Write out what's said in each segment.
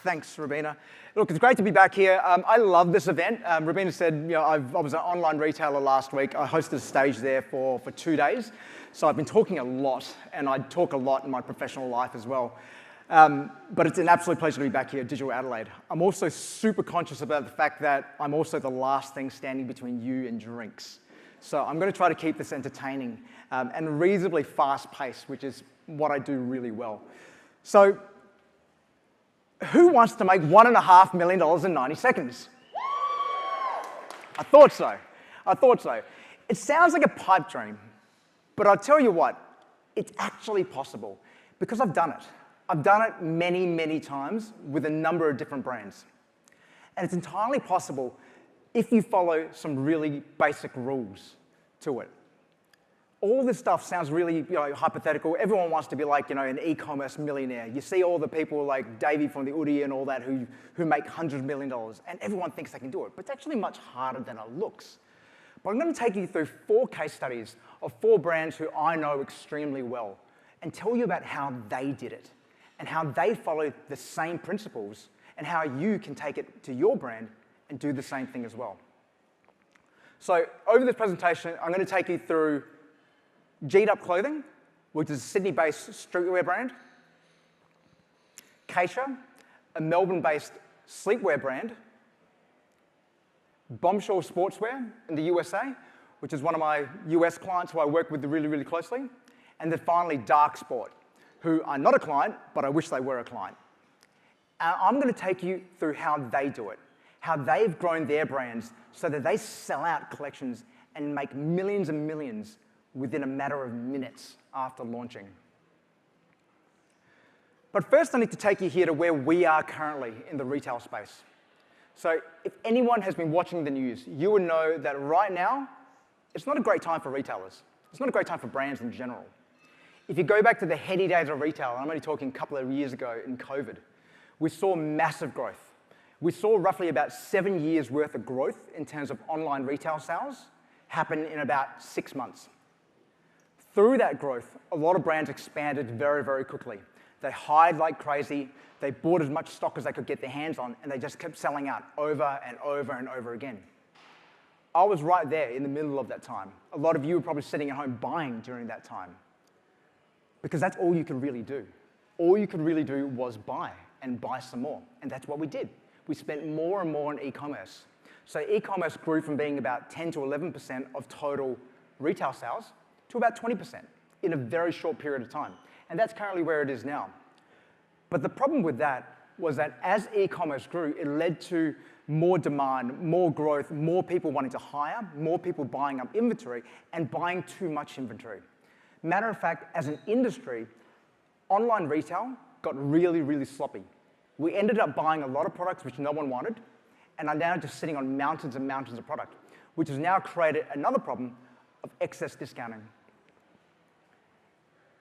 Thanks, Rubina. Look, it's great to be back here. I love this event. Rubina said, I was an online retailer last week. I hosted a stage there for 2 days. So I've been talking a lot, and I talk a lot in my professional life as well. But it's an absolute pleasure to be back here at Digital Adelaide. I'm also super conscious about the fact that I'm also the last thing standing between you and drinks. So I'm going to try to keep this entertaining and reasonably fast-paced, which is what I do really well. So who wants to make $1.5 million in 90 seconds? I thought so. I thought so. It sounds like a pipe dream, but I'll tell you what, it's actually possible because I've done it. I've done it many, many times with a number of different brands. And it's entirely possible if you follow some really basic rules to it. All this stuff sounds really hypothetical. Everyone wants to be like an e-commerce millionaire. You see all the people like Davey from the Udi and all that who make $100 million, and everyone thinks they can do it. But it's actually much harder than it looks. But I'm going to take you through 4 case studies of 4 brands who I know extremely well and tell you about how they did it and how they followed the same principles and how you can take it to your brand and do the same thing as well. So over this presentation, I'm going to take you through G'd Up Clothing, which is a Sydney-based streetwear brand. Keisha, a Melbourne-based sleepwear brand. Bombshell Sportswear in the USA, which is one of my US clients who I work with really, really closely. And then finally, Dark Sport, who are not a client, but I wish they were a client. I'm going to take you through how they do it, how they've grown their brands so that they sell out collections and make millions and millions within a matter of minutes after launching. But first, I need to take you here to where we are currently in the retail space. So if anyone has been watching the news, you would know that right now, it's not a great time for retailers. It's not a great time for brands in general. If you go back to the heady days of retail, and I'm only talking a couple of years ago in COVID, we saw massive growth. We saw roughly about 7 years worth of growth in terms of online retail sales happen in about 6 months. Through that growth, a lot of brands expanded very, very quickly. They hired like crazy, they bought as much stock as they could get their hands on, and they just kept selling out over and over and over again. I was right there in the middle of that time. A lot of you were probably sitting at home buying during that time, because that's all you could really do. All you could really do was buy and buy some more, and that's what we did. We spent more and more on e-commerce. So e-commerce grew from being about 10 to 11% of total retail sales to about 20% in a very short period of time. And that's currently where it is now. But the problem with that was that as e-commerce grew, it led to more demand, more growth, more people wanting to hire, more people buying up inventory, and buying too much inventory. Matter of fact, as an industry, online retail got really, really sloppy. We ended up buying a lot of products which no one wanted, and are now just sitting on mountains and mountains of product, which has now created another problem of excess discounting.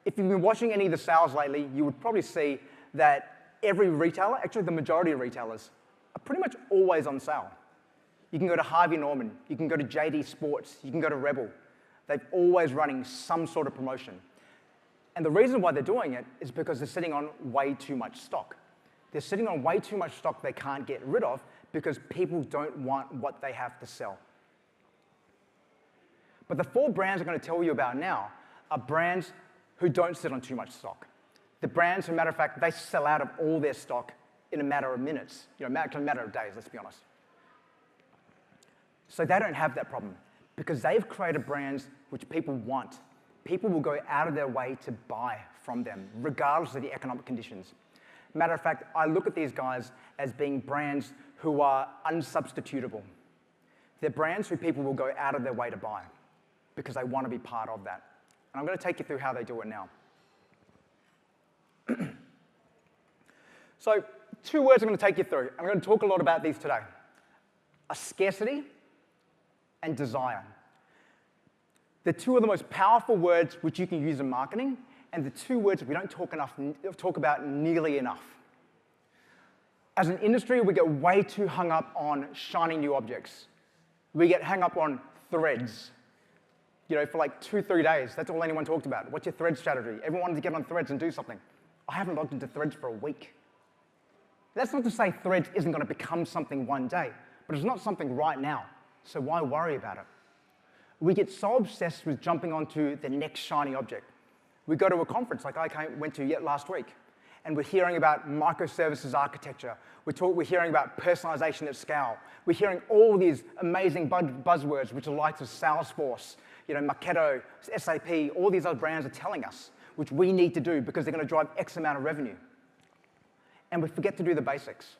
If you've been watching any of the sales lately, you would probably see that every retailer, actually the majority of retailers, are pretty much always on sale. You can go to Harvey Norman, you can go to JD Sports, you can go to Rebel. They're always running some sort of promotion. And the reason why they're doing it is because they're sitting on way too much stock. They're sitting on way too much stock they can't get rid of because people don't want what they have to sell. But the 4 brands I'm going to tell you about now are brands who don't sit on too much stock. The brands, as a matter of fact, they sell out of all their stock in a matter of minutes, a matter of days, let's be honest. So they don't have that problem because they've created brands which people want. People will go out of their way to buy from them, regardless of the economic conditions. Matter of fact, I look at these guys as being brands who are unsubstitutable. They're brands who people will go out of their way to buy because they want to be part of that. And I'm going to take you through how they do it now. So 2 words I'm going to take you through. I'm going to talk a lot about these today. Scarcity and desire. They're 2 of the most powerful words which you can use in marketing, and the 2 words that we don't talk about nearly enough. As an industry, we get way too hung up on shiny new objects. We get hung up on threads. For like 2-3 days, that's all anyone talked about. What's your thread strategy? Everyone wanted to get on threads and do something. I haven't logged into threads for a week. That's not to say Threads isn't going to become something one day, but it's not something right now, so why worry about it? We get so obsessed with jumping onto the next shiny object. We go to a conference like I went to yet last week, and we're hearing about microservices architecture. We're hearing about personalization at scale. We're hearing all these amazing buzzwords, which are like to Salesforce, Marketo, SAP, all these other brands are telling us, which we need to do because they're going to drive X amount of revenue. And we forget to do the basics.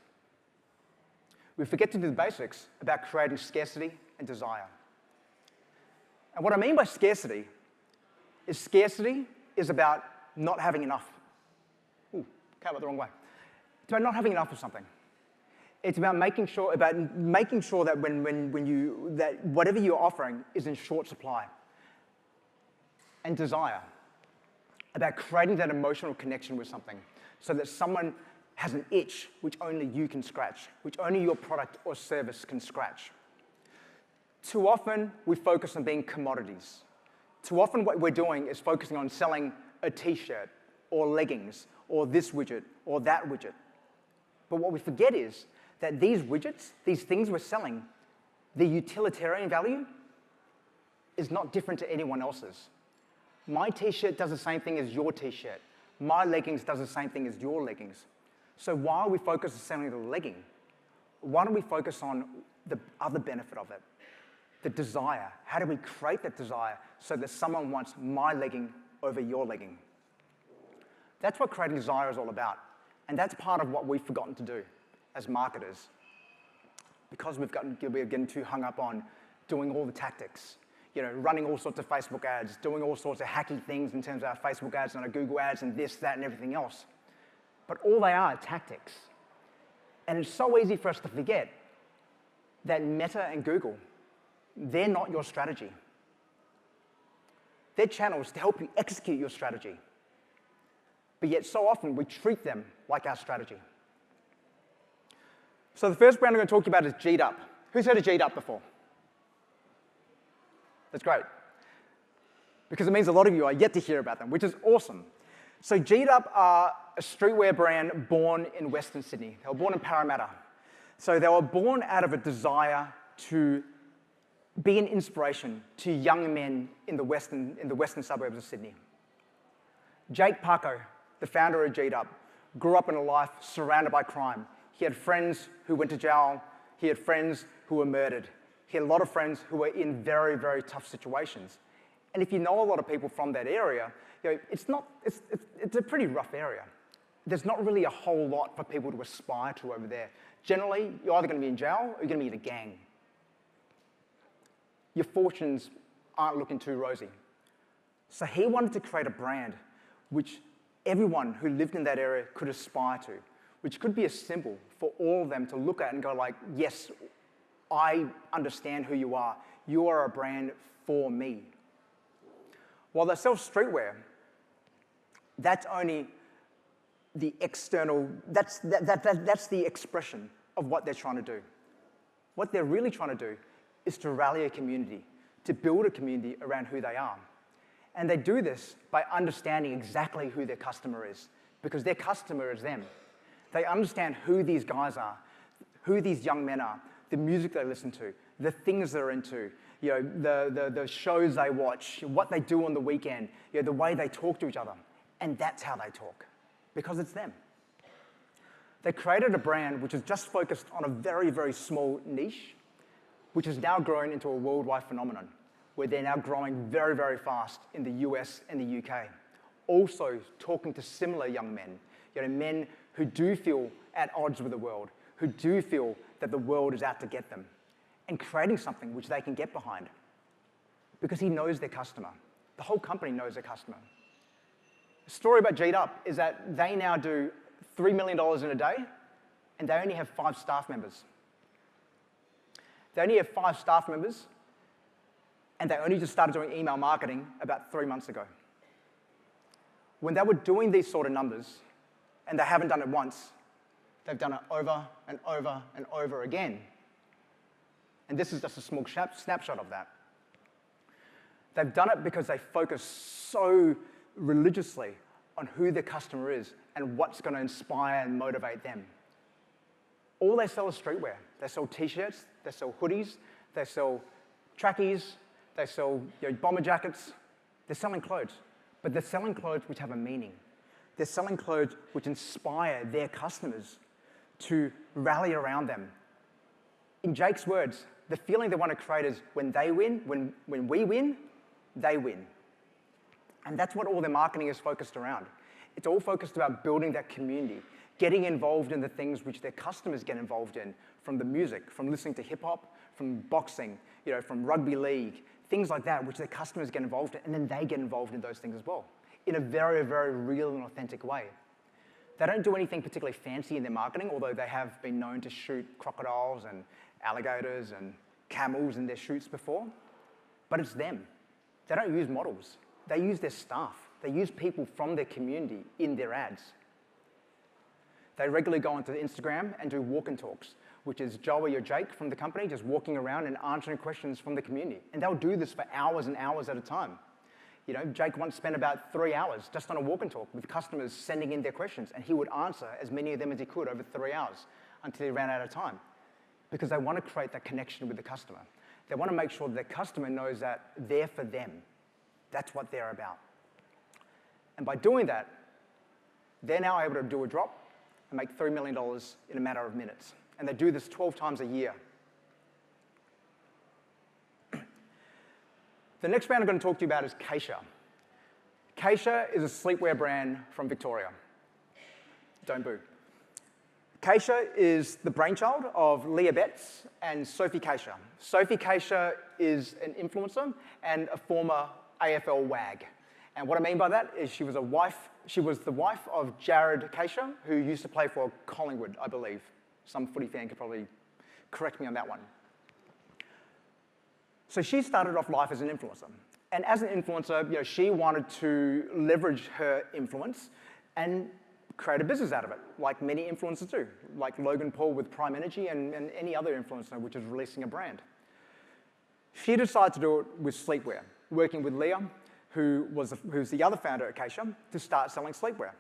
We forget to do the basics about creating scarcity and desire. And what I mean by scarcity is about not having enough. Ooh, came out the wrong way. It's about not having enough of something. It's about making sure that that whatever you're offering is in short supply. And desire, about creating that emotional connection with something so that someone has an itch which only you can scratch, which only your product or service can scratch. Too often, we focus on being commodities. Too often, what we're doing is focusing on selling a t-shirt or leggings or this widget or that widget. But what we forget is that these widgets, these things we're selling, the utilitarian value is not different to anyone else's. My t-shirt does the same thing as your t-shirt. My leggings does the same thing as your leggings. So while we focus on selling the legging, why don't we focus on the other benefit of it? The desire. How do we create that desire so that someone wants my legging over your legging? That's what creating desire is all about. And that's part of what we've forgotten to do as marketers. Because we're getting too hung up on doing all the tactics, running all sorts of Facebook ads, doing all sorts of hacky things in terms of our Facebook ads and our Google ads and this, that, and everything else. But all they are tactics. And it's so easy for us to forget that Meta and Google, they're not your strategy. They're channels to help you execute your strategy. But yet so often we treat them like our strategy. So the first brand I'm going to talk to you about is G'd Up. Who's heard of G'd Up before? That's great. Because it means a lot of you are yet to hear about them, which is awesome. So G'd Up are a streetwear brand born in Western Sydney. They were born in Parramatta. So they were born out of a desire to be an inspiration to young men in the western suburbs of Sydney. Jake Parko, the founder of G'd Up, grew up in a life surrounded by crime. He had friends who went to jail. He had friends who were murdered. He had a lot of friends who were in very, very tough situations. And if you know a lot of people from that area, it's a pretty rough area. There's not really a whole lot for people to aspire to over there. Generally, you're either going to be in jail or you're going to be in a gang. Your fortunes aren't looking too rosy. So he wanted to create a brand which everyone who lived in that area could aspire to, which could be a symbol for all of them to look at and go like, yes, I understand who you are. You are a brand for me. While they sell streetwear, that's only the external, that's the expression of what they're trying to do. What they're really trying to do is to rally a community, to build a community around who they are. And they do this by understanding exactly who their customer is, because their customer is them. They understand who these guys are, who these young men are, the music they listen to, the things they're into, the shows they watch, what they do on the weekend, the way they talk to each other. And that's how they talk, because it's them. They created a brand which is just focused on a very, very small niche, which has now grown into a worldwide phenomenon, where they're now growing very, very fast in the US and the UK. Also talking to similar young men, men who do feel at odds with the world, who do feel that the world is out to get them, and creating something which they can get behind. Because he knows their customer. The whole company knows their customer. The story about G'd Up is that they now do $3 million in a day, and they only have 5 staff members. They only have 5 staff members, and they only just started doing email marketing about 3 months ago. When they were doing these sort of numbers, and they haven't done it once, they've done it over and over and over again. And this is just a small snapshot of that. They've done it because they focus so religiously on who their customer is and what's going to inspire and motivate them. All they sell is streetwear. They sell t-shirts, they sell hoodies, they sell trackies, they sell bomber jackets. They're selling clothes, but they're selling clothes which have a meaning. They're selling clothes which inspire their customers to rally around them. In Jake's words, the feeling they want to create is when they win, when we win, they win. And that's what all their marketing is focused around. It's all focused about building that community, getting involved in the things which their customers get involved in, from the music, from listening to hip hop, from boxing, from rugby league, things like that, which their customers get involved in, and then they get involved in those things as well, in a very, very real and authentic way. They don't do anything particularly fancy in their marketing, although they have been known to shoot crocodiles and alligators and camels in their shoots before, but it's them. They don't use models. They use their staff. They use people from their community in their ads. They regularly go onto Instagram and do walk and talks, which is Joey or Jake from the company just walking around and answering questions from the community. And they'll do this for hours and hours at a time. Jake once spent about 3 hours just on a walk and talk with customers sending in their questions, and he would answer as many of them as he could over 3 hours until he ran out of time, because they want to create that connection with the customer. They want to make sure that their customer knows that they're for them. That's what they're about. And by doing that, they're now able to do a drop and make $3 million in a matter of minutes. And they do this 12 times a year. The next brand I'm going to talk to you about is Chia. Chia is a sleepwear brand from Victoria. Don't boo. Chia is the brainchild of Leah Betts and Sophie Chia. Sophie Chia is an influencer and a former AFL WAG. And what I mean by that is she was the wife of Jared Chia, who used to play for Collingwood, I believe. Some footy fan could probably correct me on that one. So she started off life as an influencer. And as an influencer, she wanted to leverage her influence and create a business out of it, like many influencers do, like Logan Paul with Prime Energy and any other influencer which is releasing a brand. She decided to do it with sleepwear, working with Leah, who's the other founder at Chia, to start selling sleepwear.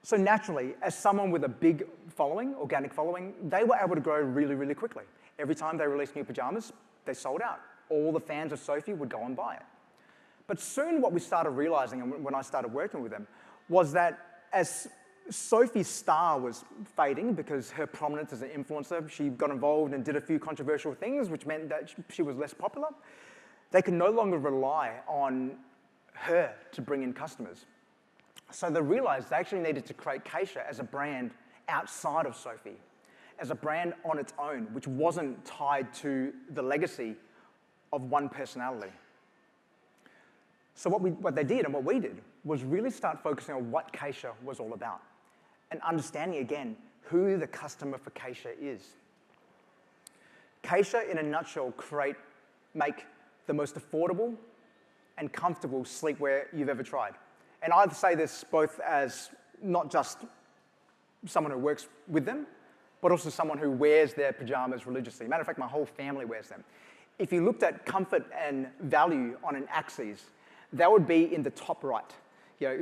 So naturally, as someone with a big following, organic following, they were able to grow really, really quickly. Every time they released new pajamas, they sold out. All the fans of Sophie would go and buy it. But soon what we started realizing, and when I started working with them, was that as Sophie's star was fading because her prominence as an influencer, she got involved and did a few controversial things, which meant that she was less popular, they could no longer rely on her to bring in customers. So they realized they actually needed to create Chia as a brand outside of Sophie, as a brand on its own, which wasn't tied to the legacy of one personality. So what they did and what we did was really start focusing on what Chia was all about and understanding again who the customer for Chia is. Chia, in a nutshell, make the most affordable and comfortable sleepwear you've ever tried. And I say this both as not just someone who works with them, but also someone who wears their pajamas religiously. Matter of fact, my whole family wears them. If you looked at comfort and value on an axis, that would be in the top right,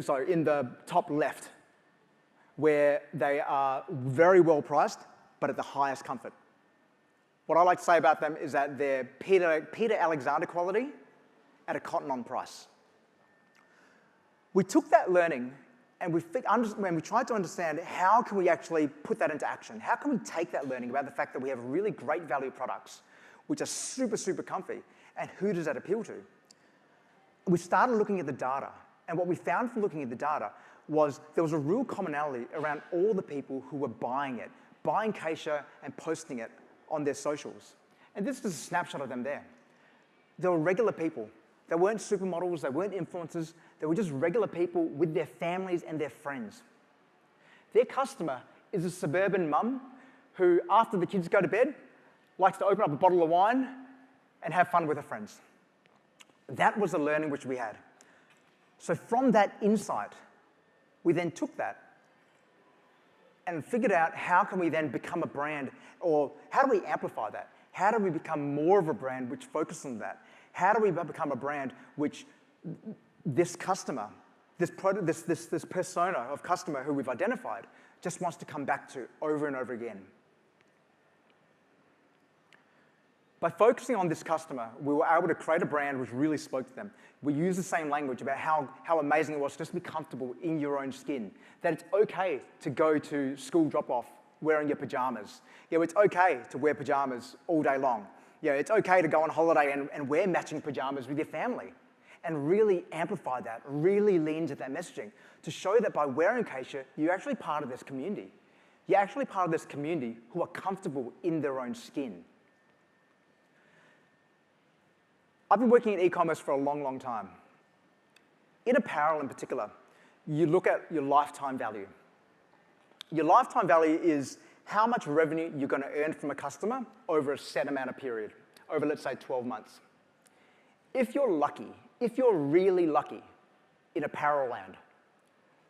so in the top left, where they are very well priced, but at the highest comfort. What I like to say about them is that they're Peter Alexander quality at a cotton on price. We took that learning and we tried to understand how can we actually put that into action? How can we take that learning about the fact that we have really great value products which are super, super comfy, and who does that appeal to? We started looking at the data, and what we found from looking at the data was there was a real commonality around all the people who were buying Chia and posting it on their socials. And this is a snapshot of them there. They were regular people. They weren't supermodels, they weren't influencers, they were just regular people with their families and their friends. Their customer is a suburban mum who, after the kids go to bed, likes to open up a bottle of wine and have fun with her friends. That was the learning which we had. So from that insight, we then took that and figured out how can we then become a brand, or how do we amplify that? How do we become more of a brand which focuses on that? How do we become a brand which this customer, this persona of customer who we've identified just wants to come back to over and over again? By focusing on this customer, we were able to create a brand which really spoke to them. We used the same language about how amazing it was just to be comfortable in your own skin, that it's okay to go to school drop-off wearing your pajamas. It's okay to wear pajamas all day long. It's okay to go on holiday and wear matching pajamas with your family, and really amplify that, really lean into that messaging to show that by wearing Chia, you're actually part of this community. You're actually part of this community who are comfortable in their own skin. I've been working in e-commerce for a long, long time. In apparel in particular, you look at your lifetime value. Your lifetime value is how much revenue you're going to earn from a customer over a set amount of period, over, let's say, 12 months. If you're lucky, if you're really lucky in apparel land,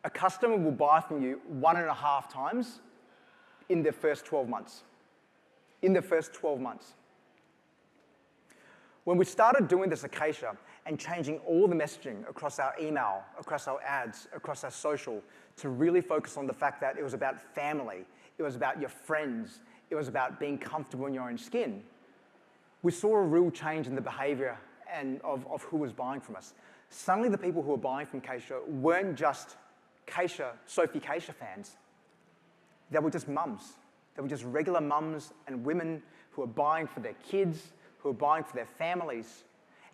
a customer will buy from you 1.5 times in their first 12 months. In their first 12 months. When we started doing this at Chia and changing all the messaging across our email, across our ads, across our social, to really focus on the fact that it was about family, it was about your friends, it was about being comfortable in your own skin, we saw a real change in the behavior of who was buying from us. Suddenly the people who were buying from Chia weren't just Sophie Chia fans. They were just mums. They were just regular mums and women who were buying for their kids, who are buying for their families,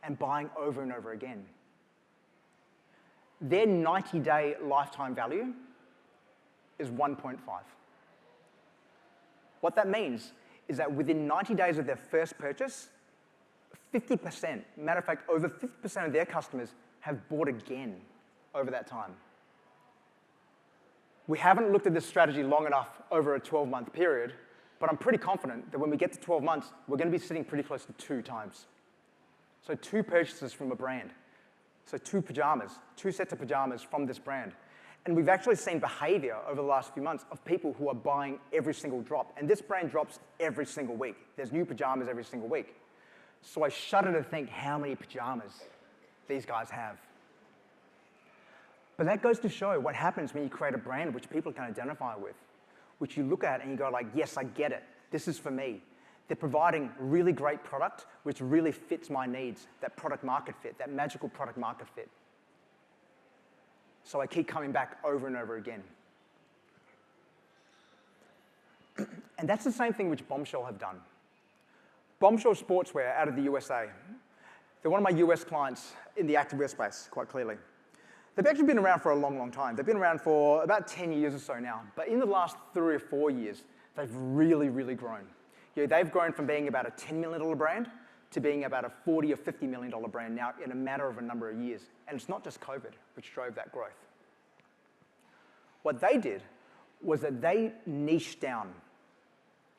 and buying over and over again. Their 90-day lifetime value is 1.5. What that means is that within 90 days of their first purchase, 50%, matter of fact, over 50% of their customers have bought again over that time. We haven't looked at this strategy long enough over a 12-month period, but I'm pretty confident that when we get to 12 months, we're going to be sitting pretty close to 2 times. So 2 purchases from a brand. So 2 pajamas, 2 sets of pajamas from this brand. And we've actually seen behavior over the last few months of people who are buying every single drop. And this brand drops every single week. There's new pajamas every single week. So I shudder to think how many pajamas these guys have. But that goes to show what happens when you create a brand which people can identify with, which you look at and you go like, yes, I get it. This is for me. They're providing really great product which really fits my needs, that product market fit, that magical product market fit. So I keep coming back over and over again. And that's the same thing which Bombshell have done. Bombshell Sportswear out of the USA. They're one of my US clients in the activewear space, quite clearly. They've actually been around for a long, long time. They've been around for about 10 years or so now. But in the last 3 or 4 years, they've really, really grown. They've grown from being about a $10 million brand to being about a $40 or $50 million brand now in a matter of a number of years. And it's not just COVID which drove that growth. What they did was that they niched down.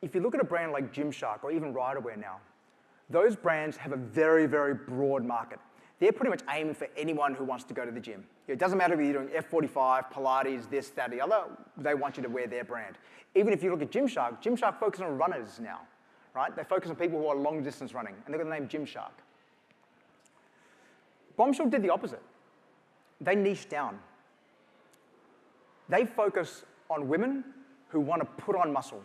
If you look at a brand like Gymshark or even Riderwear now, those brands have a very, very broad market. They're pretty much aiming for anyone who wants to go to the gym. It doesn't matter if you're doing F45, Pilates, this, that, the other, they want you to wear their brand. Even if you look at Gymshark, Gymshark focuses on runners now, right? They focus on people who are long distance running, and they've got the name Gymshark. Bombshell did the opposite. They niched down. They focus on women who want to put on muscle.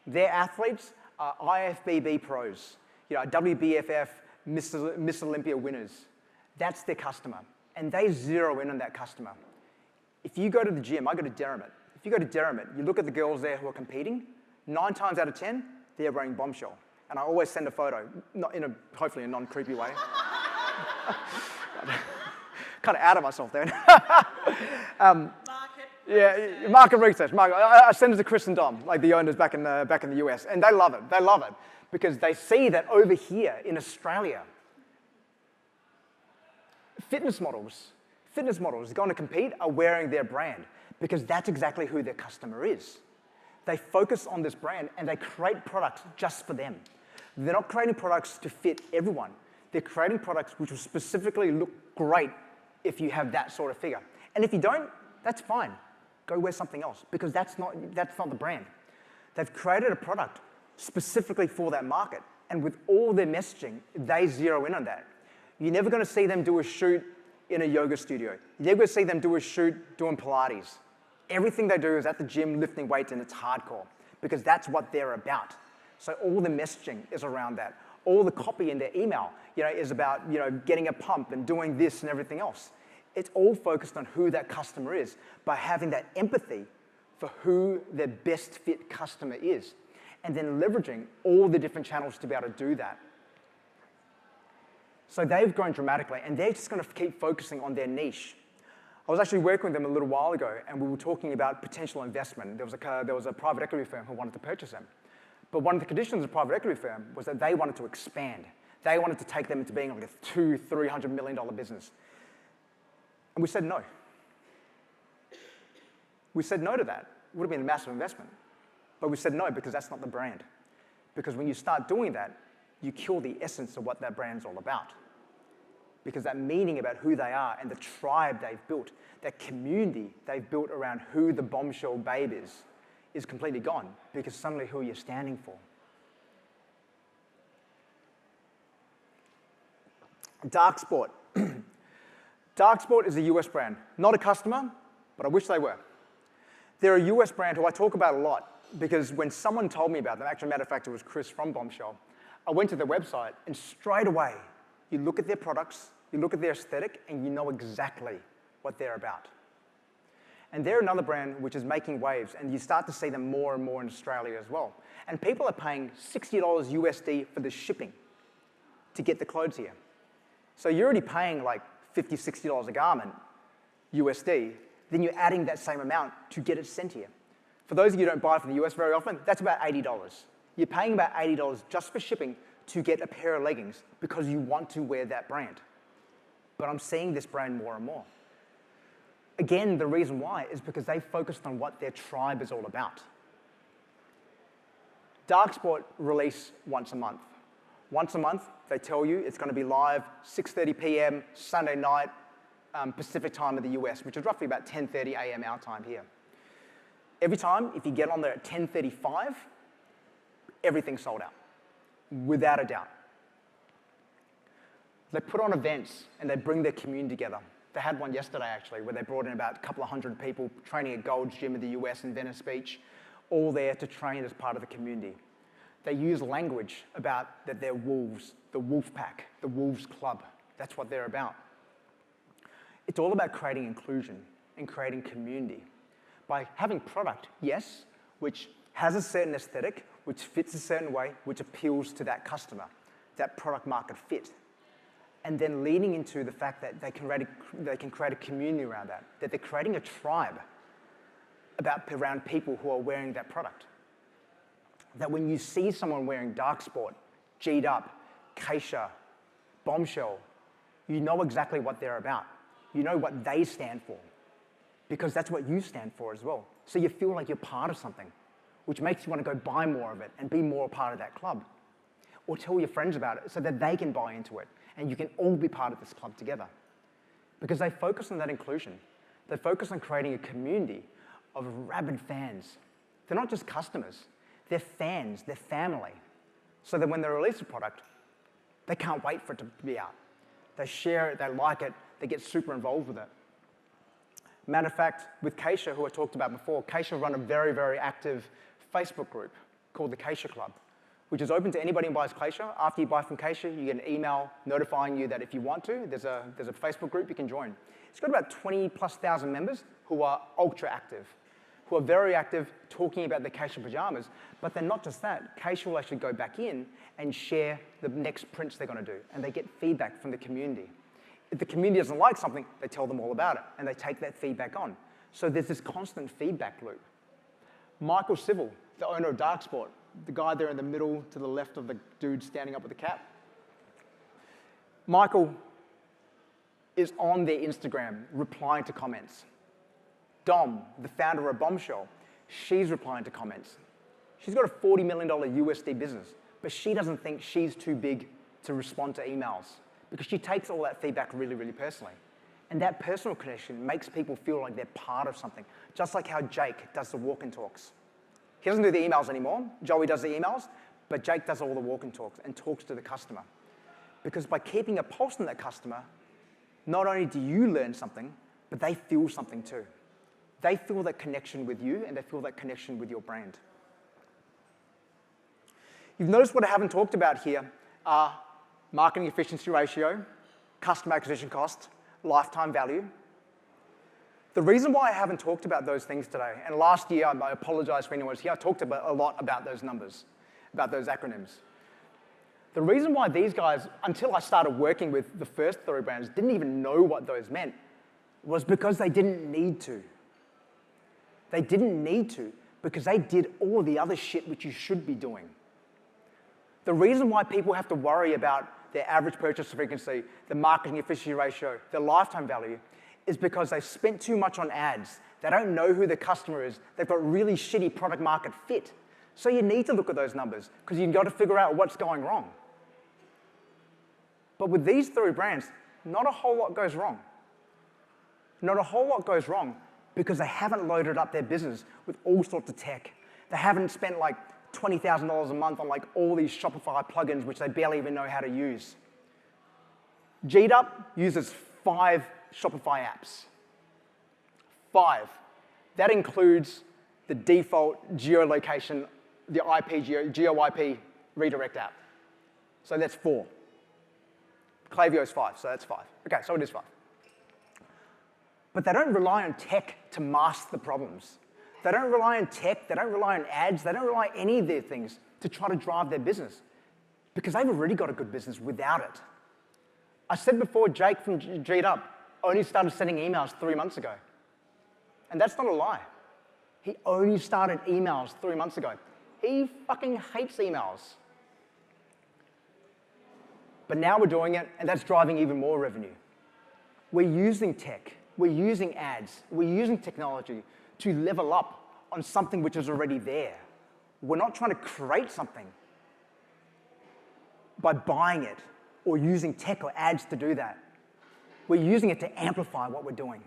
Their athletes are IFBB pros, WBFF, Miss Olympia winners. That's their customer. And they zero in on that customer. If you go to the gym, I go to Derrimut. If you go to Derrimut, you look at the girls there who are competing, 9 times out of 10, they're wearing Bombshell. And I always send a photo, not in hopefully a non-creepy way. Kind of out of myself there. Yeah, market research. I send it to Chris and Dom, like the owners back in the US, and they love it. They love it because they see that over here in Australia, fitness models going to compete are wearing their brand because that's exactly who their customer is. They focus on this brand and they create products just for them. They're not creating products to fit everyone. They're creating products which will specifically look great if you have that sort of figure. And if you don't, that's fine. Go wear something else because that's not the brand. They've created a product specifically for that market. And with all their messaging, they zero in on that. You're never going to see them do a shoot in a yoga studio. You're never going to see them do a shoot doing Pilates. Everything they do is at the gym lifting weights and it's hardcore because that's what they're about. So all the messaging is around that. All the copy in their email, is about, getting a pump and doing this and everything else. It's all focused on who that customer is by having that empathy for who their best fit customer is, and then leveraging all the different channels to be able to do that. So they've grown dramatically, and they're just going to keep focusing on their niche. I was actually working with them a little while ago, and we were talking about potential investment. There was a private equity firm who wanted to purchase them. But one of the conditions of the private equity firm was that they wanted to expand. They wanted to take them into being like a $200–300 million business. And we said no. We said no to that. It would have been a massive investment. But we said no because that's not the brand. Because when you start doing that, you kill the essence of what that brand's all about. Because that meaning about who they are and the tribe they've built, that community they've built around who the Bombshell babe is completely gone, because suddenly who you're standing for. Dark Sport. Dark Sport is a US brand. Not a customer, but I wish they were. They're a US brand who I talk about a lot, because when someone told me about them, actually, matter of fact, it was Chris from Bombshell, I went to their website, and straight away, you look at their products, you look at their aesthetic, and you know exactly what they're about. And they're another brand which is making waves, and you start to see them more and more in Australia as well. And people are paying $60 USD for the shipping to get the clothes here. So you're already paying like $50, $60 a garment USD, then you're adding that same amount to get it sent here. For those of you who don't buy from the US very often, that's about $80. You're paying about $80 just for shipping to get a pair of leggings because you want to wear that brand. But I'm seeing this brand more and more. Again, the reason why is because they focused on what their tribe is all about. Dark Sport release once a month. Once a month, they tell you it's going to be live 6:30 p.m. Sunday night, Pacific time of the US, which is roughly about 10:30 a.m. our time here. Every time, if you get on there at 10:35, everything's sold out, without a doubt. They put on events and they bring their community together. They had one yesterday, actually, where they brought in about a couple of hundred people training at Gold's Gym in the US in Venice Beach, all there to train as part of the community. They use language about that they're wolves, the wolf pack, the wolves club. That's what they're about. It's all about creating inclusion and creating community. By having product, yes, which has a certain aesthetic, which fits a certain way, which appeals to that customer, that product market fit. And then leading into the fact that they can create a community around that they're creating a tribe around people who are wearing that product. That when you see someone wearing Dark Sport, G'd Up, Keisha, Bombshell, you know exactly what they're about. You know what they stand for, because that's what you stand for as well. So you feel like you're part of something, which makes you want to go buy more of it and be more a part of that club. Or tell your friends about it so that they can buy into it and you can all be part of this club together. Because they focus on that inclusion. They focus on creating a community of rabid fans. They're not just customers. They're fans. They're family. So that when they release a product, they can't wait for it to be out. They share it. They like it. They get super involved with it. Matter of fact, with Keisha, who I talked about before, Keisha run a very, very active Facebook group called the Keisha Club, which is open to anybody who buys Keisha. After you buy from Keisha, you get an email notifying you that if you want to, there's a Facebook group you can join. It's got about 20,000+ members who are ultra active, who are very active talking about the Keisha pajamas. But then not just that, Keisha will actually go back in and share the next prints they're going to do, and they get feedback from the community. If the community doesn't like something, they tell them all about it, and they take that feedback on. So there's this constant feedback loop. Michael Civil, the owner of Dark Sport, the guy there in the middle to the left of the dude standing up with the cap. Michael is on their Instagram replying to comments. Dom, the founder of Bombshell, she's replying to comments. She's got a $40 million USD business, but she doesn't think she's too big to respond to emails because she takes all that feedback really, really personally. And that personal connection makes people feel like they're part of something, just like how Jake does the walk and talks. He doesn't do the emails anymore. Joey does the emails, but Jake does all the walk and talks to the customer. Because by keeping a pulse on that customer, not only do you learn something, but they feel something too. They feel that connection with you, and they feel that connection with your brand. You've noticed what I haven't talked about here are marketing efficiency ratio, customer acquisition cost, lifetime value. The reason why I haven't talked about those things today, and last year, I apologize for anyone who's here, I talked a lot about those numbers, about those acronyms. The reason why these guys, until I started working with the first 3 brands, didn't even know what those meant was because they didn't need to. They didn't need to because they did all the other shit which you should be doing. The reason why people have to worry about their average purchase frequency, the marketing efficiency ratio, their lifetime value, is because they spent too much on ads. They don't know who the customer is. They've got really shitty product market fit. So you need to look at those numbers because you've got to figure out what's going wrong. But with these 3 brands, not a whole lot goes wrong. Not a whole lot goes wrong because they haven't loaded up their business with all sorts of tech. They haven't spent like $20,000 a month on like all these Shopify plugins which they barely even know how to use. GeetUp uses 5 Shopify apps. 5. That includes the default geolocation, the geo-IP redirect app. So that's 4. Klaviyo's 5, so that's 5. Okay, so it is 5. But they don't rely on tech to mask the problems. They don't rely on tech, they don't rely on ads, they don't rely on any of their things to try to drive their business because they've already got a good business without it. I said before, Jake from GeetUp only started sending emails 3 months ago. And that's not a lie. He only started emails 3 months ago. He fucking hates emails. But now we're doing it, and that's driving even more revenue. We're using tech, we're using ads, we're using technology to level up on something which is already there. We're not trying to create something by buying it or using tech or ads to do that. We're using it to amplify what we're doing.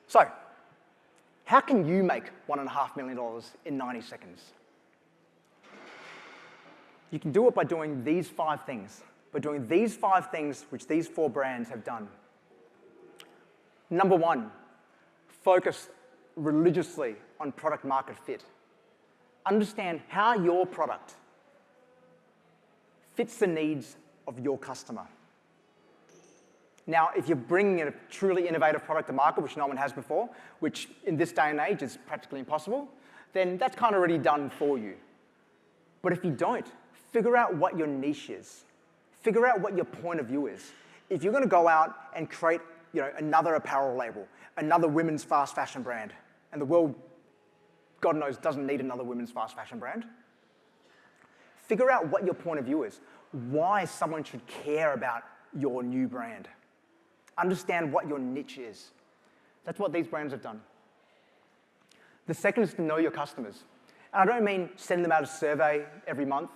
So, how can you make $1.5 million in 90 seconds? You can do it by doing these 5 things. By doing these 5 things which these 4 brands have done. Number 1, focus religiously on product market fit. Understand how your product fits the needs of your customer. Now, if you're bringing a truly innovative product to market, which no one has before, which in this day and age is practically impossible, then that's kind of already done for you. But if you don't, figure out what your niche is. Figure out what your point of view is. If you're going to go out and create another apparel label, another women's fast fashion brand, and the world, God knows, doesn't need another women's fast fashion brand, figure out what your point of view is. Why someone should care about your new brand. Understand what your niche is. That's what these brands have done. The second is to know your customers. And I don't mean send them out a survey every month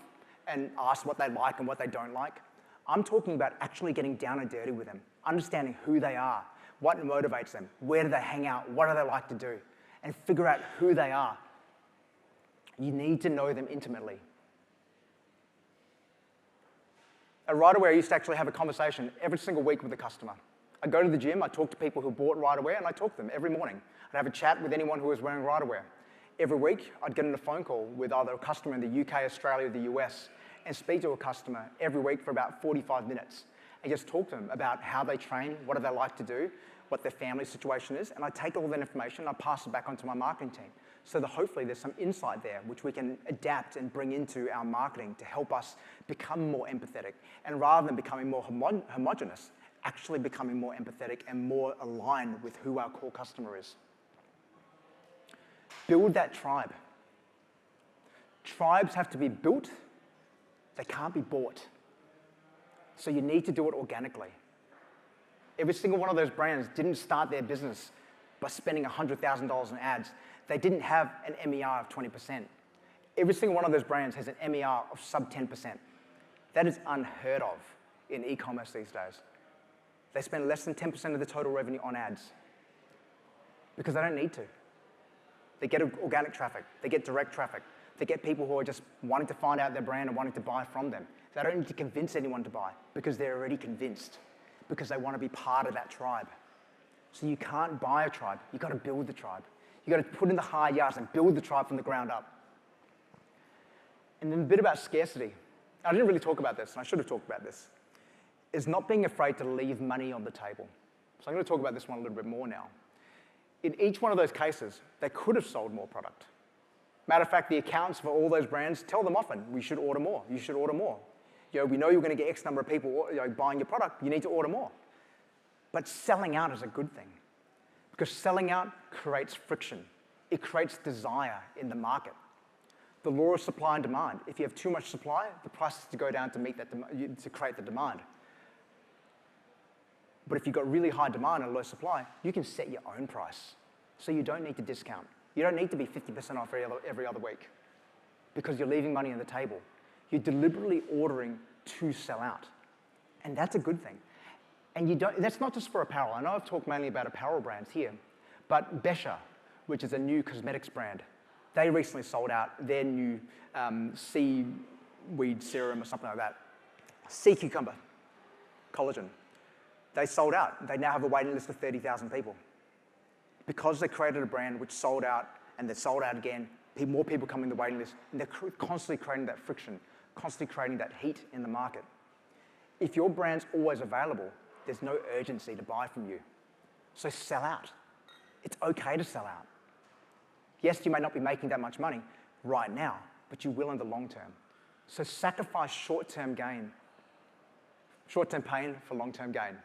and ask what they like and what they don't like. I'm talking about actually getting down and dirty with them, understanding who they are, what motivates them, where do they hang out, what do they like to do, and figure out who they are. You need to know them intimately. At Riderwear, I used to actually have a conversation every single week with a customer. I'd go to the gym, I'd talk to people who bought Riderwear, and I'd talk to them every morning. I'd have a chat with anyone who was wearing Riderwear. Every week, I'd get on a phone call with either a customer in the UK, Australia, or the US, and speak to a customer every week for about 45 minutes and just talk to them about how they train, what do they like to do, what their family situation is, and I take all that information and I pass it back onto my marketing team so that hopefully there's some insight there which we can adapt and bring into our marketing to help us become more empathetic, and rather than becoming more homogenous, actually becoming more empathetic and more aligned with who our core customer is. Build that tribe. Tribes have to be built, they can't be bought. So you need to do it organically. Every single one of those brands didn't start their business by spending $100,000 in ads. They didn't have an MER of 20%. Every single one of those brands has an MER of sub 10%. That is unheard of in e-commerce these days. They spend less than 10% of the total revenue on ads because they don't need to. They get organic traffic, they get direct traffic, they get people who are just wanting to find out their brand and wanting to buy from them. They don't need to convince anyone to buy because they're already convinced, because they want to be part of that tribe. So you can't buy a tribe, you've got to build the tribe. You've got to put in the hard yards and build the tribe from the ground up. And then a bit about scarcity. I didn't really talk about this, and I should have talked about this, is not being afraid to leave money on the table. So I'm going to talk about this one a little bit more now. In each one of those cases, they could have sold more product. Matter of fact, the accountants for all those brands tell them often, we should order more, you should order more. We know you're going to get X number of people buying your product, you need to order more. But selling out is a good thing, because selling out creates friction. It creates desire in the market. The law of supply and demand. If you have too much supply, the price has to go down to meet that to create the demand. But if you've got really high demand and low supply, you can set your own price. So you don't need to discount. You don't need to be 50% off every other week, because you're leaving money on the table. You're deliberately ordering to sell out. And that's a good thing. And that's not just for apparel. I know I've talked mainly about apparel brands here, but Besha, which is a new cosmetics brand, they recently sold out their new seaweed serum or something like that. Sea cucumber collagen. They sold out. They now have a waiting list of 30,000 people. Because they created a brand which sold out, and they sold out again, more people come in the waiting list, and they're constantly creating that friction, constantly creating that heat in the market. If your brand's always available, there's no urgency to buy from you. So sell out. It's okay to sell out. Yes, you may not be making that much money right now, but you will in the long term. So sacrifice short-term gain, short-term pain for long-term gain.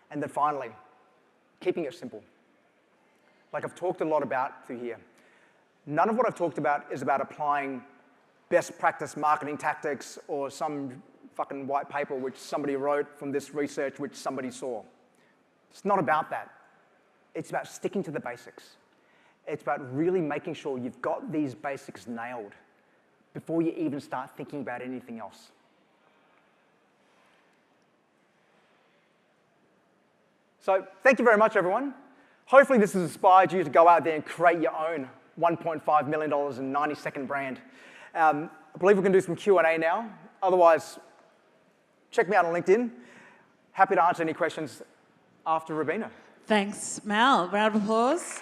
And then finally, keeping it simple. Like I've talked a lot about through here. None of what I've talked about is about applying best practice marketing tactics or some fucking white paper which somebody wrote from this research which somebody saw. It's not about that. It's about sticking to the basics. It's about really making sure you've got these basics nailed before you even start thinking about anything else. So thank you very much, everyone. Hopefully this has inspired you to go out there and create your own $1.5 million in 90-second brand. I believe we can do some Q&A now. Otherwise, check me out on LinkedIn. Happy to answer any questions after Rubina. Thanks, Mal. Round of applause.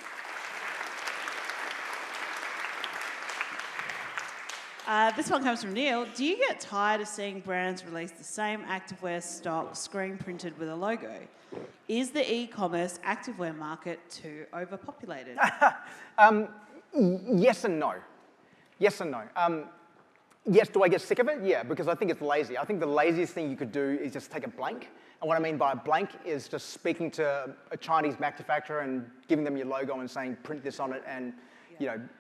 This one comes from Neil. Do you get tired of seeing brands release the same activewear stock screen printed with a logo? Is the e-commerce activewear market too overpopulated? Yes and no. Yes and no. Yes, do I get sick of it? Yeah, because I think it's lazy. I think the laziest thing you could do is just take a blank. And what I mean by a blank is just speaking to a Chinese manufacturer and giving them your logo and saying, print this on it and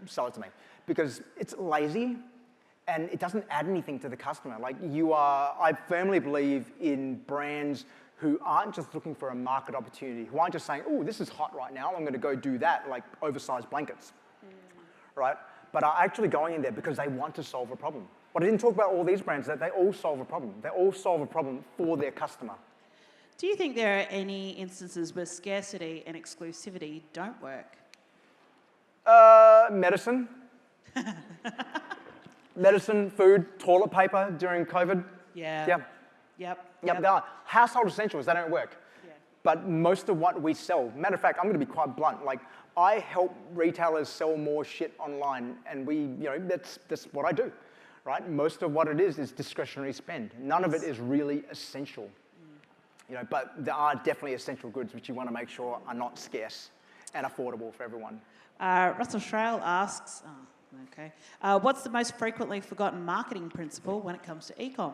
sell it to me. Because it's lazy and it doesn't add anything to the customer. Like I firmly believe in brands who aren't just looking for a market opportunity, who aren't just saying, oh, this is hot right now, I'm going to go do that, like oversized blankets, right? But are actually going in there because they want to solve a problem. What I didn't talk about all these brands, that they all solve a problem. They all solve a problem for their customer. Do you think there are any instances where scarcity and exclusivity don't work? Medicine. Medicine, food, toilet paper during COVID. Yeah. Yep, they are. Household essentials, they don't work. Yeah. But most of what we sell, matter of fact, I'm going to be quite blunt. Like, I help retailers sell more shit online, and that's what I do, right? Most of what it is discretionary spend. None of it is really essential. But there are definitely essential goods which you want to make sure are not scarce and affordable for everyone. Russell Shrale asks, what's the most frequently forgotten marketing principle when it comes to e-com?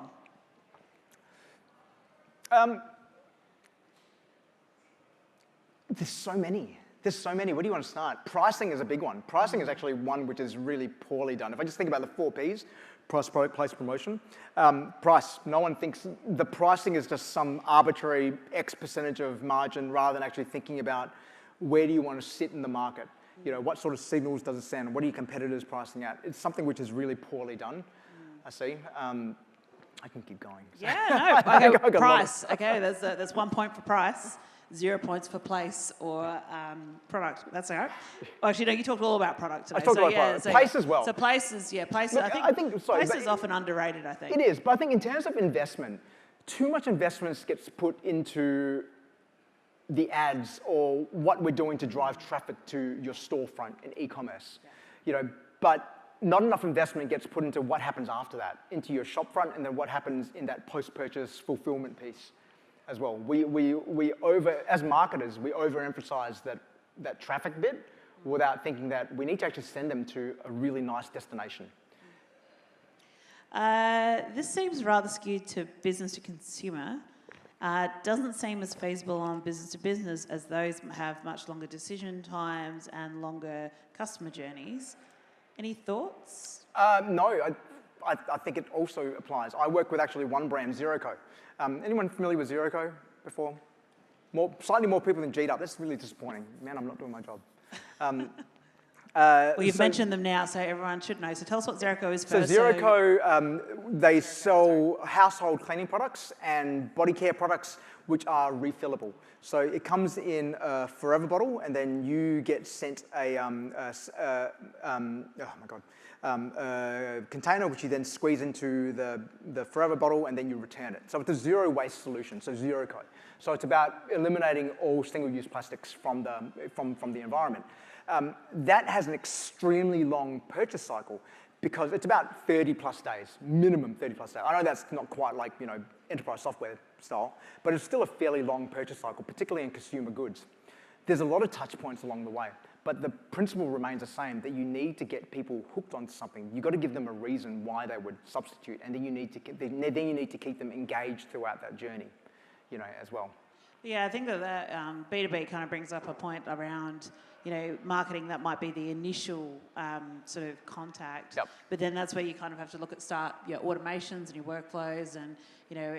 There's so many. Where do you want to start? Pricing is a big one. Pricing is actually one which is really poorly done. If I just think about the 4 Ps, price, product, place, promotion. Price. No one thinks the pricing is just some arbitrary X percentage of margin rather than actually thinking about where do you want to sit in the market. What sort of signals does it send? What are your competitors pricing at? It's something which is really poorly done, I see. I can keep going. Yeah, no. Okay, price. Okay, there's 1 point for price, 0 points for place or product. That's all right. Well, actually, no, you talked all about product today. I talked about product. Place as well. So place is, place. Look, place is often underrated, I think. It is, but I think in terms of investment, too much investment gets put into the ads or what we're doing to drive traffic to your storefront in e-commerce. But not enough investment gets put into what happens after that, into your shopfront, and then what happens in that post-purchase fulfillment piece as well. As marketers, we overemphasize that traffic bit without thinking that we need to actually send them to a really nice destination. This seems rather skewed to business to consumer. Doesn't seem as feasible on business to business, as those have much longer decision times and longer customer journeys. Any thoughts? No, I think it also applies. I work with actually one brand, ZeroCo. Anyone familiar with ZeroCo before? Slightly more people than G'd up. That's really disappointing. Man, I'm not doing my job. Well, you've mentioned them now, so everyone should know. So tell us what ZeroCo is first. So ZeroCo, they sell household cleaning products and body care products which are refillable. So it comes in a forever bottle, and then you get sent a container which you then squeeze into the forever bottle, and then you return it. So it's a zero waste solution, so ZeroCo. So it's about eliminating all single-use plastics from the environment. That has an extremely long purchase cycle because it's about 30 plus days, minimum 30 plus days. I know that's not quite like enterprise software style, but it's still a fairly long purchase cycle, particularly in consumer goods. There's a lot of touch points along the way, but the principle remains the same, that you need to get people hooked onto something. You've got to give them a reason why they would substitute, and then you need to keep them engaged throughout that journey, as well. Yeah, I think that B2B kind of brings up a point around marketing that might be the initial sort of contact. Yep. But then that's where you kind of have to look at start your automations and your workflows and,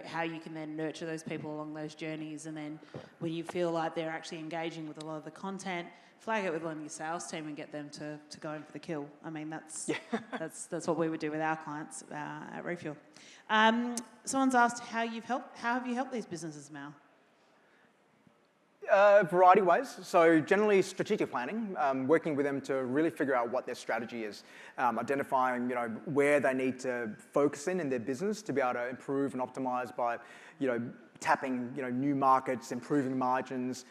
how you can then nurture those people along those journeys. And then when you feel like they're actually engaging with a lot of the content, flag it with one of your sales team and get them to go in for the kill. I mean, that's what we would do with our clients at Refuel. Someone's asked how have you helped these businesses, Mal? Variety of ways. So generally strategic planning, working with them to really figure out what their strategy is, identifying where they need to focus in their business to be able to improve and optimize by tapping new markets, improving margins,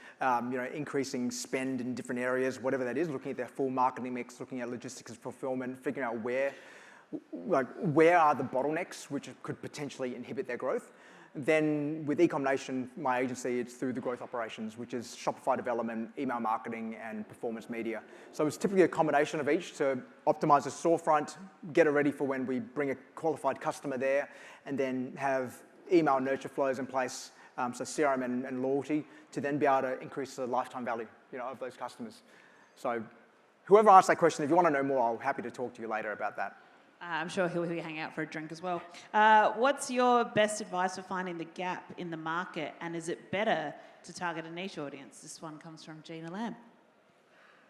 increasing spend in different areas, whatever that is, looking at their full marketing mix, looking at logistics and fulfillment, figuring out where are the bottlenecks which could potentially inhibit their growth. Then with Ecom Nation, my agency, it's through the growth operations, which is Shopify development, email marketing, and performance media. So it's typically a combination of each to optimize the storefront, get it ready for when we bring a qualified customer there, and then have email nurture flows in place, so CRM and loyalty, to then be able to increase the lifetime value of those customers. So whoever asked that question, if you want to know more, I'm happy to talk to you later about that. I'm sure he'll hang out for a drink as well. What's your best advice for finding the gap in the market, and is it better to target a niche audience? This one comes from Gina Lamb.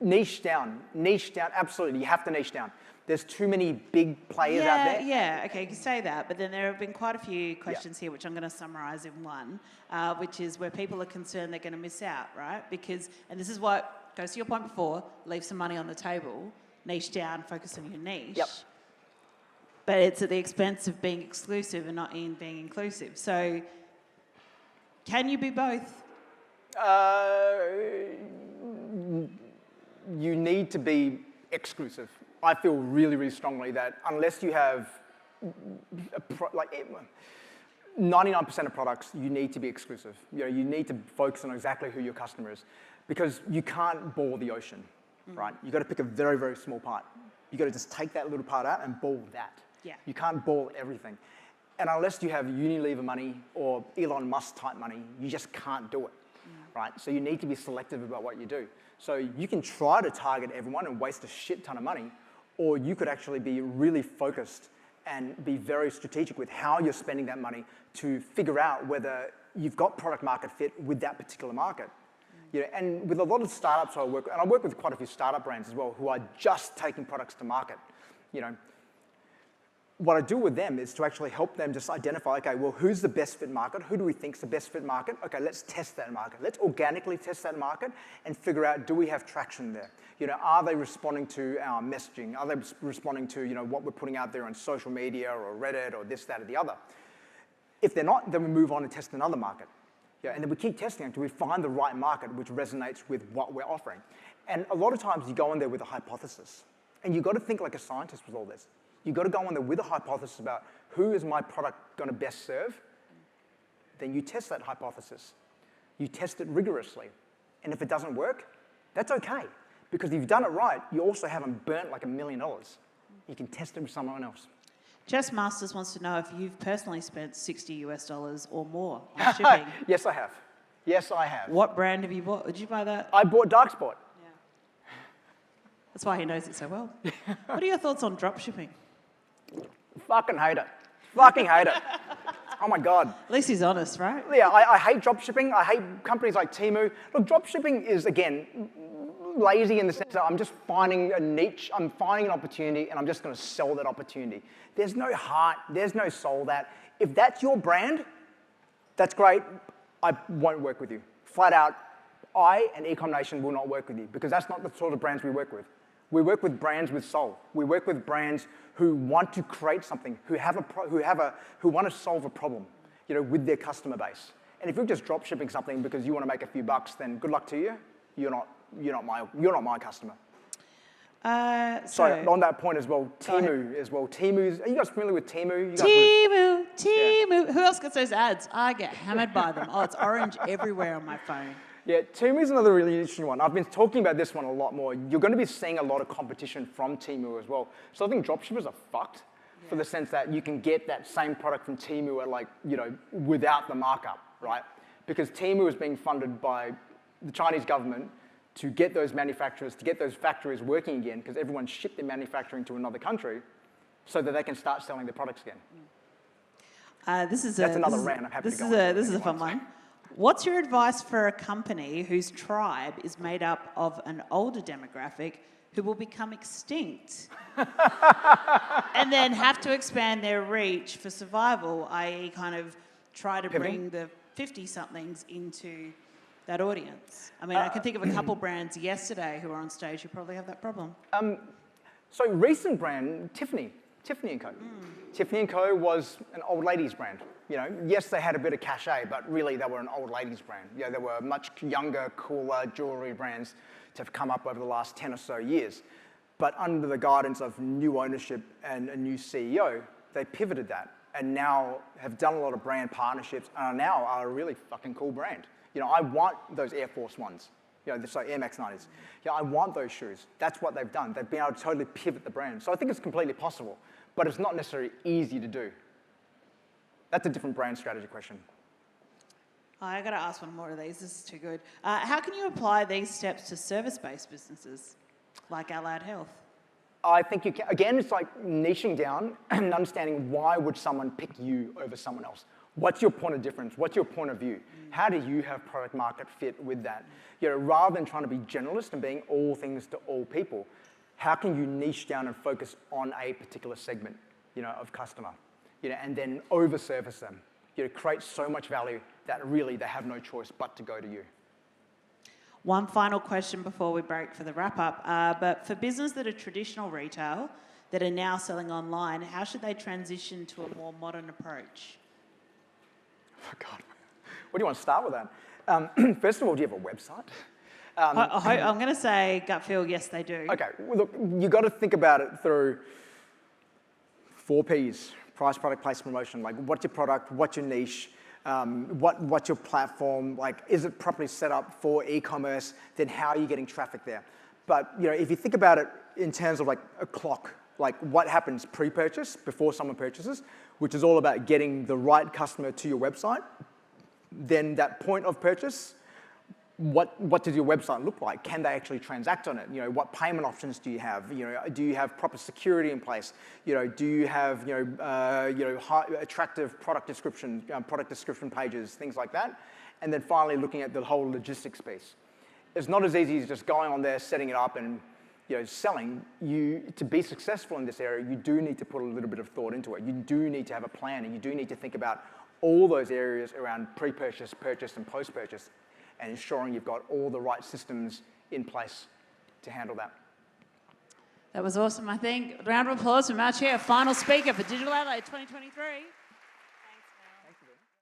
Niche down, absolutely. You have to niche down. There's too many big players out there. Yeah, okay, you can say that, but then there have been quite a few questions here, which I'm going to summarise in one, which is where people are concerned they're going to miss out, right? And this is what goes to your point before, leave some money on the table, niche down, focus on your niche. Yep. But it's at the expense of being exclusive and not in being inclusive. So, can you be both? You need to be exclusive. I feel really, really strongly that unless you have 99% of products, you need to be exclusive. You need to focus on exactly who your customer is, because you can't boil the ocean, right? You've got to pick a very, very small part. You've got to just take that little part out and boil that. Yeah. You can't boil everything. And unless you have Unilever money or Elon Musk type money, you just can't do it, right? So you need to be selective about what you do. So you can try to target everyone and waste a shit ton of money, or you could actually be really focused and be very strategic with how you're spending that money to figure out whether you've got product market fit with that particular market. And with a lot of startups I work with quite a few startup brands as well who are just taking products to market. What I do with them is to actually help them just identify, okay, well, who's the best fit market? Who do we think is the best fit market? Okay, let's test that market. Let's organically test that market and figure out, do we have traction there? Are they responding to our messaging? Are they responding to, what we're putting out there on social media or Reddit or this, that, or the other? If they're not, then we move on and test another market. Yeah, and then we keep testing until we find the right market which resonates with what we're offering. And a lot of times you go in there with a hypothesis. And you've got to think like a scientist with all this. You've got to go in there with a hypothesis about who is my product going to best serve. Then you test that hypothesis. You test it rigorously. And if it doesn't work, that's okay. Because if you've done it right, you also haven't burnt like $1 million. You can test it with someone else. Jess Masters wants to know if you've personally spent $60 or more on shipping. Yes, I have. Yes, I have. What brand have you bought? Did you buy that? I bought Dark Spot. Yeah. That's why he knows it so well. What are your thoughts on drop shipping? Fucking hate it. Fucking hate it. Oh my God. At least he's honest, right? Yeah, I hate drop shipping. I hate companies like Temu. Look, drop shipping is, again, lazy in the sense that I'm just finding a niche, I'm finding an opportunity, and I'm just going to sell that opportunity. There's no heart, there's no soul that. If that's your brand, that's great. I won't work with you. Flat out, I and Ecom Nation will not work with you because that's not the sort of brands we work with. We work with brands with soul. We work with brands who want to create something, who want to solve a problem, with their customer base. And if you're just drop shipping something because you want to make a few bucks, then good luck to you. You're not my customer. So on that point as well, Temu as well. Are you guys familiar with Temu? Temu. Yeah. Who else gets those ads? I get hammered by them. Oh, it's orange everywhere on my phone. Yeah, Temu is another really interesting one. I've been talking about this one a lot more. You're going to be seeing a lot of competition from Temu as well. So I think dropshippers are fucked for the sense that you can get that same product from Temu at without the markup, right? Because Temu is being funded by the Chinese government to get those manufacturers, to get those factories working again, because everyone shipped their manufacturing to another country so that they can start selling their products again. That's another rant. I'm happy to go on. This is a fun one. What's your advice for a company whose tribe is made up of an older demographic who will become extinct and then have to expand their reach for survival, i.e. kind of try to bring the 50-somethings into that audience? I mean, I can think of a couple brands yesterday who are on stage who probably have that problem. So recent brand, Tiffany & Co. Tiffany & Co. was an old ladies brand. Yes, they had a bit of cachet, but really they were an old ladies brand. There were much younger, cooler jewelry brands to have come up over the last 10 or so years. But under the guidance of new ownership and a new CEO, they pivoted that and now have done a lot of brand partnerships and now are a really fucking cool brand. I want those Air Force Ones, so Air Max 90s. I want those shoes. That's what they've done. They've been able to totally pivot the brand. So I think it's completely possible, but it's not necessarily easy to do. That's a different brand strategy question. I got to ask one more of these. This is too good. How can you apply these steps to service-based businesses like Allied Health? I think you can. Again, it's like niching down and understanding why would someone pick you over someone else. What's your point of difference? What's your point of view? How do you have product market fit with that? Rather than trying to be generalist and being all things to all people, how can you niche down and focus on a particular segment, of customer, and then over-service them, create so much value that really they have no choice but to go to you. One final question before we break for the wrap-up, but for businesses that are traditional retail that are now selling online, how should they transition to a more modern approach? Oh, God. Where do you want to start with that? First of all, do you have a website? I'm going to say gut feel, yes, they do. Okay, well, look, you've got to think about it through 4 Ps, price, product, place, promotion. Like, what's your product? What's your niche? What's your platform? Like, is it properly set up for e-commerce? Then how are you getting traffic there? But, if you think about it in terms of like a clock, like what happens pre-purchase, before someone purchases, which is all about getting the right customer to your website, then that point of purchase, what does your website look like? Can they actually transact on it? What payment options do you have? Do you have proper security in place? Do you have attractive product description pages, things like that? And then finally looking at the whole logistics piece. It's not as easy as just going on there, setting it up and selling. To be successful in this area, you do need to put a little bit of thought into it. You do need to have a plan, and you do need to think about all those areas around pre-purchase, purchase, and post-purchase, and ensuring you've got all the right systems in place to handle that. That was awesome, I think. Round of applause for Chia, final speaker for Digital Adelaide 2023.